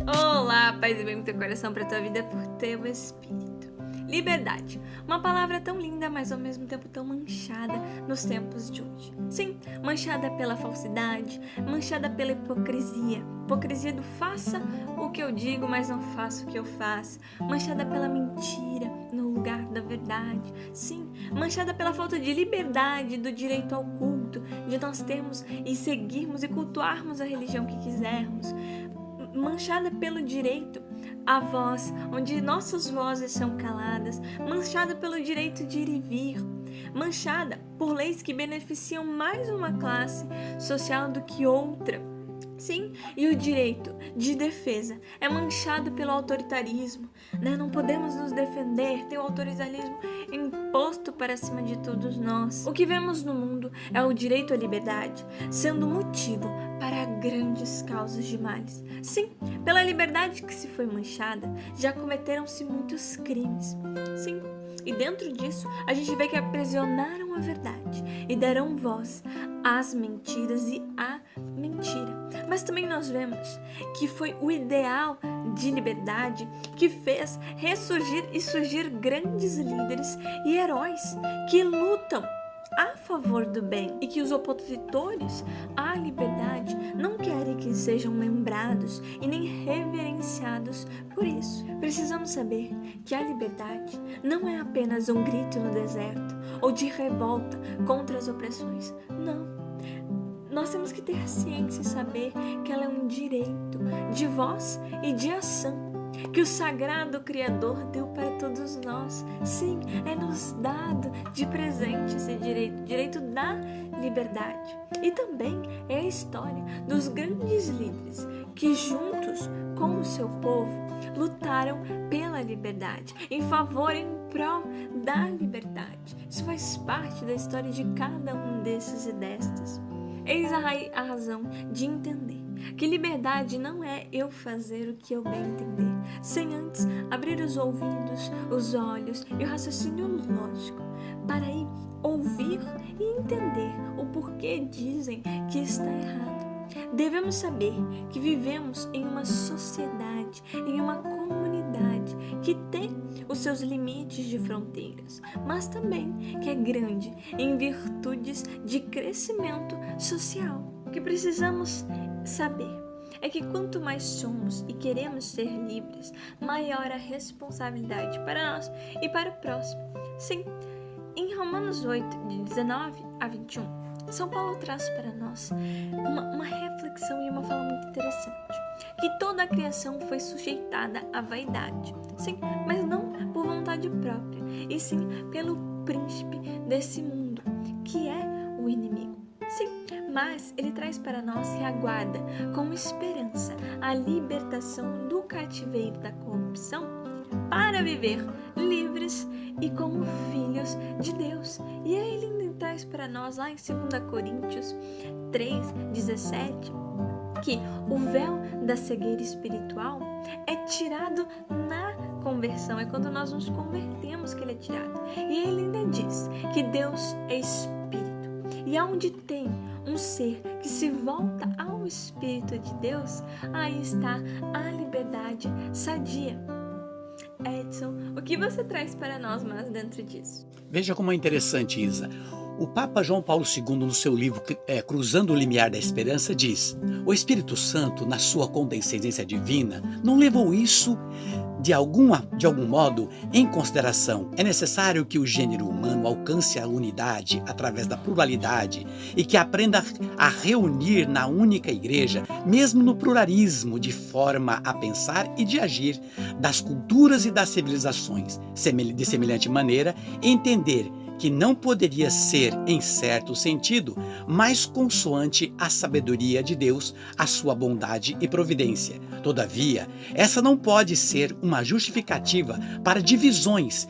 Olá, paz e bem no teu coração para tua vida por teu espírito. Liberdade, uma palavra tão linda, mas ao mesmo tempo tão manchada nos tempos de hoje. Sim, manchada pela falsidade, manchada pela hipocrisia do faça o que eu digo, mas não faço o que eu faço, manchada pela mentira no lugar da verdade. Sim, manchada pela falta de liberdade, do direito ao culto, de nós termos e seguirmos e cultuarmos a religião que quisermos, manchada pelo direito à voz, onde nossas vozes são caladas, manchada pelo direito de ir e vir, manchada por leis que beneficiam mais uma classe social do que outra. Sim, e o direito de defesa é manchado pelo autoritarismo, né? Não podemos nos defender, tem o autoritarismo imposto para cima de todos nós. O que vemos no mundo é o direito à liberdade sendo motivo para grandes causas de males. Sim, pela liberdade que se foi manchada, já cometeram-se muitos crimes. Sim, e dentro disso, a gente vê que aprisionaram a verdade e deram voz às mentiras e à mentira. Mas também nós vemos que foi o ideal de liberdade que fez ressurgir e surgir grandes líderes e heróis que lutam a favor do bem, e que os opositores à liberdade não querem que sejam lembrados e nem reverenciados por isso. Precisamos saber que a liberdade não é apenas um grito no deserto ou de revolta contra as opressões. Não. Nós temos que ter ciência e saber que ela é um direito de voz e de ação que o sagrado Criador deu para todos nós. Sim, é nos dado de presente esse direito da liberdade. E também é a história dos grandes líderes que juntos com o seu povo lutaram pela liberdade, em favor, em prol da liberdade. Isso faz parte da história de cada um desses e destas. Eis a razão de entender que liberdade não é eu fazer o que eu bem entender, sem antes abrir os ouvidos, os olhos e o raciocínio lógico, para aí ouvir e entender o porquê dizem que está errado. Devemos saber que vivemos em uma sociedade, em uma comunidade que tem os seus limites de fronteiras, mas também que é grande em virtudes de crescimento social. O que precisamos saber é que quanto mais somos e queremos ser livres, maior a responsabilidade para nós e para o próximo. Sim, em Romanos 8, de 19 a 21, São Paulo traz para nós uma reflexão e uma fala muito interessante, que toda a criação foi sujeitada à vaidade, sim, mas não por vontade própria, e sim pelo príncipe desse mundo, que é o inimigo. Sim, mas ele traz para nós e aguarda com esperança a libertação do cativeiro da corrupção para viver livres e como filhos de Deus. E aí ele traz para nós lá em 2 Coríntios 3:17 que o véu da cegueira espiritual é tirado na conversão, é quando nós nos convertemos que ele é tirado. E ele ainda diz que Deus é espírito. E aonde tem um ser que se volta ao Espírito de Deus, aí está a liberdade sadia. Edson, o que você traz para nós mais dentro disso? Veja como é interessante, Isa. O Papa João Paulo II, no seu livro Cruzando o Limiar da Esperança, diz: o Espírito Santo, na sua condescendência divina, não levou isso de algum modo em consideração. É necessário que o gênero humano alcance a unidade através da pluralidade e que aprenda a reunir na única igreja, mesmo no pluralismo, de forma a pensar e de agir das culturas e das civilizações. De semelhante maneira, entender que não poderia ser, em certo sentido, mais consoante a sabedoria de Deus, a sua bondade e providência. Todavia, essa não pode ser uma justificativa para divisões,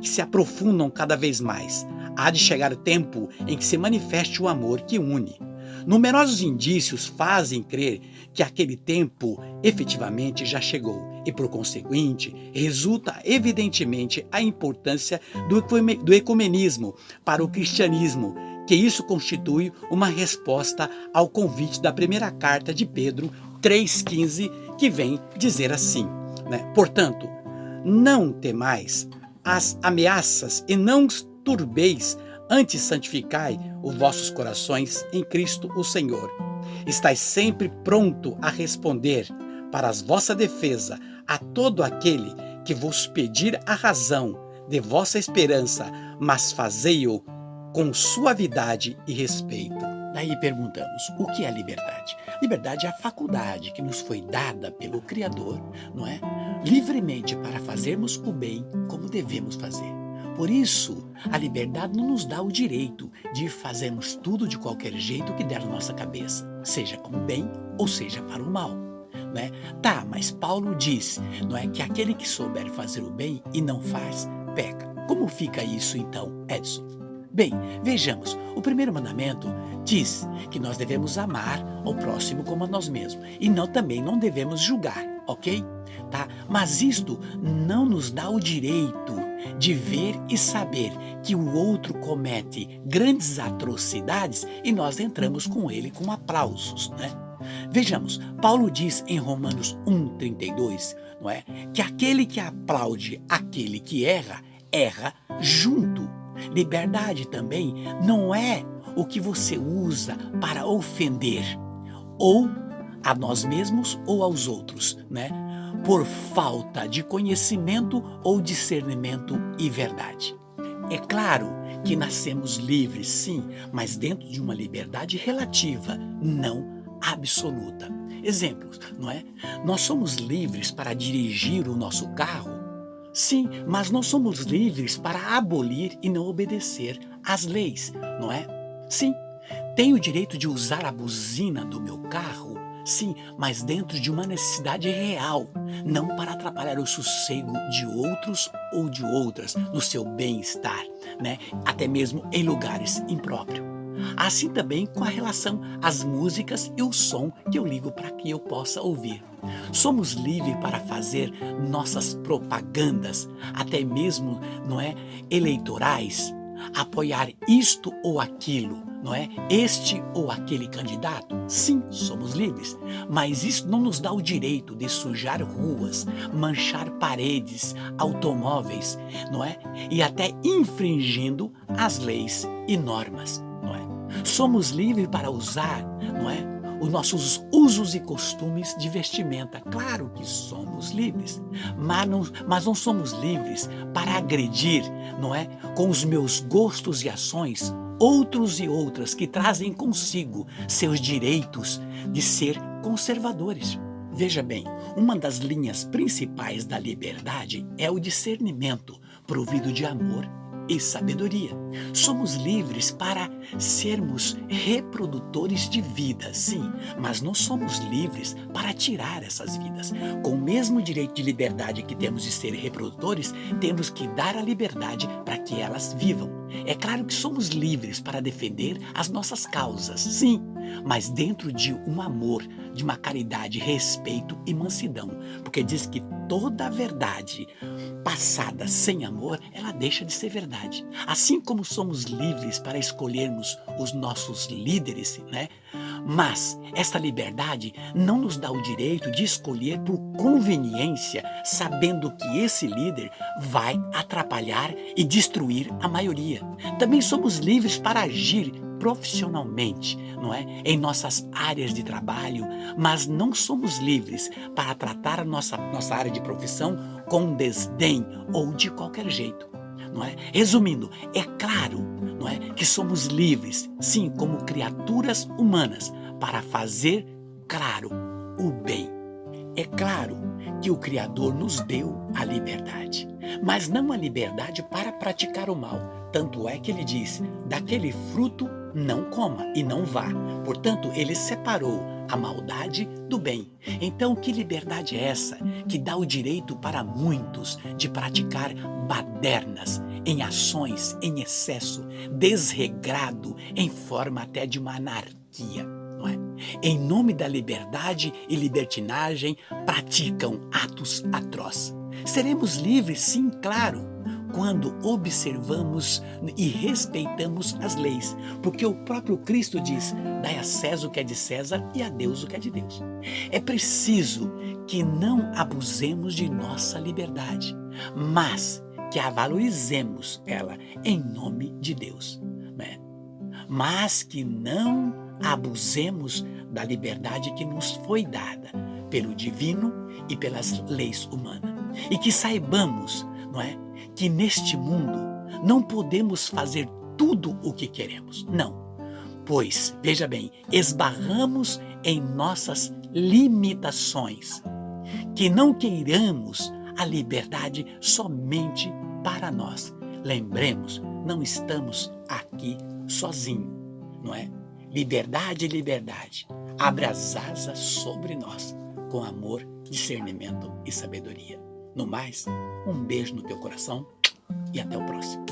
que se aprofundam cada vez mais. Há de chegar o tempo em que se manifeste o amor que une. Numerosos indícios fazem crer que aquele tempo efetivamente já chegou e, por conseguinte, resulta evidentemente a importância do ecumenismo para o cristianismo, que isso constitui uma resposta ao convite da primeira carta de Pedro 3,15, que vem dizer assim, né? Portanto, não temais as ameaças e não turbeis, antes santificai os vossos corações em Cristo o Senhor. Estais sempre pronto a responder para a vossa defesa a todo aquele que vos pedir a razão de vossa esperança, mas fazei-o com suavidade e respeito. Daí perguntamos, o que é liberdade? Liberdade é a faculdade que nos foi dada pelo Criador, não é? Livremente para fazermos o bem como devemos fazer. Por isso, a liberdade não nos dá o direito de fazermos tudo de qualquer jeito que der na nossa cabeça, seja com o bem ou seja para o mal. Né? Tá, mas Paulo diz, não é, que aquele que souber fazer o bem e não faz, peca. Como fica isso então, Edson? Bem, vejamos, o primeiro mandamento diz que nós devemos amar ao próximo como a nós mesmos e também não devemos julgar, ok? Tá? Mas isto não nos dá o direito de ver e saber que o outro comete grandes atrocidades e nós entramos com ele com aplausos, né? Vejamos, Paulo diz em Romanos 1,32, não é, que aquele que aplaude aquele que erra, erra junto. Liberdade também não é o que você usa para ofender, ou a nós mesmos ou aos outros, né? Por falta de conhecimento ou discernimento e verdade. É claro que nascemos livres, sim, mas dentro de uma liberdade relativa, não absoluta. Exemplos, não é? Nós somos livres para dirigir o nosso carro, sim, mas não somos livres para abolir e não obedecer às leis, não é? Sim, tenho o direito de usar a buzina do meu carro, sim, mas dentro de uma necessidade real, não para atrapalhar o sossego de outros ou de outras no seu bem-estar, né? Até mesmo em lugares impróprios. Assim também com a relação às músicas e o som que eu ligo para que eu possa ouvir. Somos livres para fazer nossas propagandas, até mesmo, não é, eleitorais, apoiar isto ou aquilo, não é? Este ou aquele candidato? Sim, somos livres, mas isso não nos dá o direito de sujar ruas, manchar paredes, automóveis, não é? E até infringindo as leis e normas, não é? Somos livres para usar, não é, os nossos usos e costumes de vestimenta. Claro que somos livres, mas não somos livres para agredir, não é, com os meus gostos e ações, outros e outras que trazem consigo seus direitos de ser conservadores. Veja bem, uma das linhas principais da liberdade é o discernimento, provido de amor e sabedoria. Somos livres para sermos reprodutores de vida, sim, mas não somos livres para tirar essas vidas. Com o mesmo direito de liberdade que temos de ser reprodutores, temos que dar a liberdade para que elas vivam. É claro que somos livres para defender as nossas causas, sim, mas dentro de um amor, de uma caridade, respeito e mansidão, porque diz que toda a verdade passada sem amor, ela deixa de ser verdade. Assim como somos livres para escolhermos os nossos líderes, né? Mas essa liberdade não nos dá o direito de escolher por conveniência, sabendo que esse líder vai atrapalhar e destruir a maioria. Também somos livres para agir profissionalmente, não é? Em nossas áreas de trabalho, mas não somos livres para tratar a nossa área de profissão com desdém ou de qualquer jeito, não é? Resumindo, é claro, não é, que somos livres, sim, como criaturas humanas, para fazer, claro, o bem. É claro que o Criador nos deu a liberdade, mas não a liberdade para praticar o mal. Tanto é que ele diz, daquele fruto não coma e não vá. Portanto, ele separou a maldade do bem. Então, que liberdade é essa que dá o direito para muitos de praticar badernas, em ações, em excesso, desregrado, em forma até de uma anarquia, não é? Em nome da liberdade e libertinagem, praticam atos atrozes. Seremos livres, sim, claro, quando observamos e respeitamos as leis, porque o próprio Cristo diz: dai a César o que é de César e a Deus o que é de Deus. É preciso que não abusemos de nossa liberdade, mas que a valorizemos ela em nome de Deus, né? Mas que não abusemos da liberdade que nos foi dada pelo divino e pelas leis humanas. E que saibamos, não é, que neste mundo não podemos fazer tudo o que queremos. Não. Pois, veja bem, esbarramos em nossas limitações. Que não queiramos a liberdade somente para nós. Lembremos, não estamos aqui sozinhos, não é? Liberdade, liberdade. Abre as asas sobre nós, com amor, discernimento e sabedoria. No mais, um beijo no teu coração e até o próximo.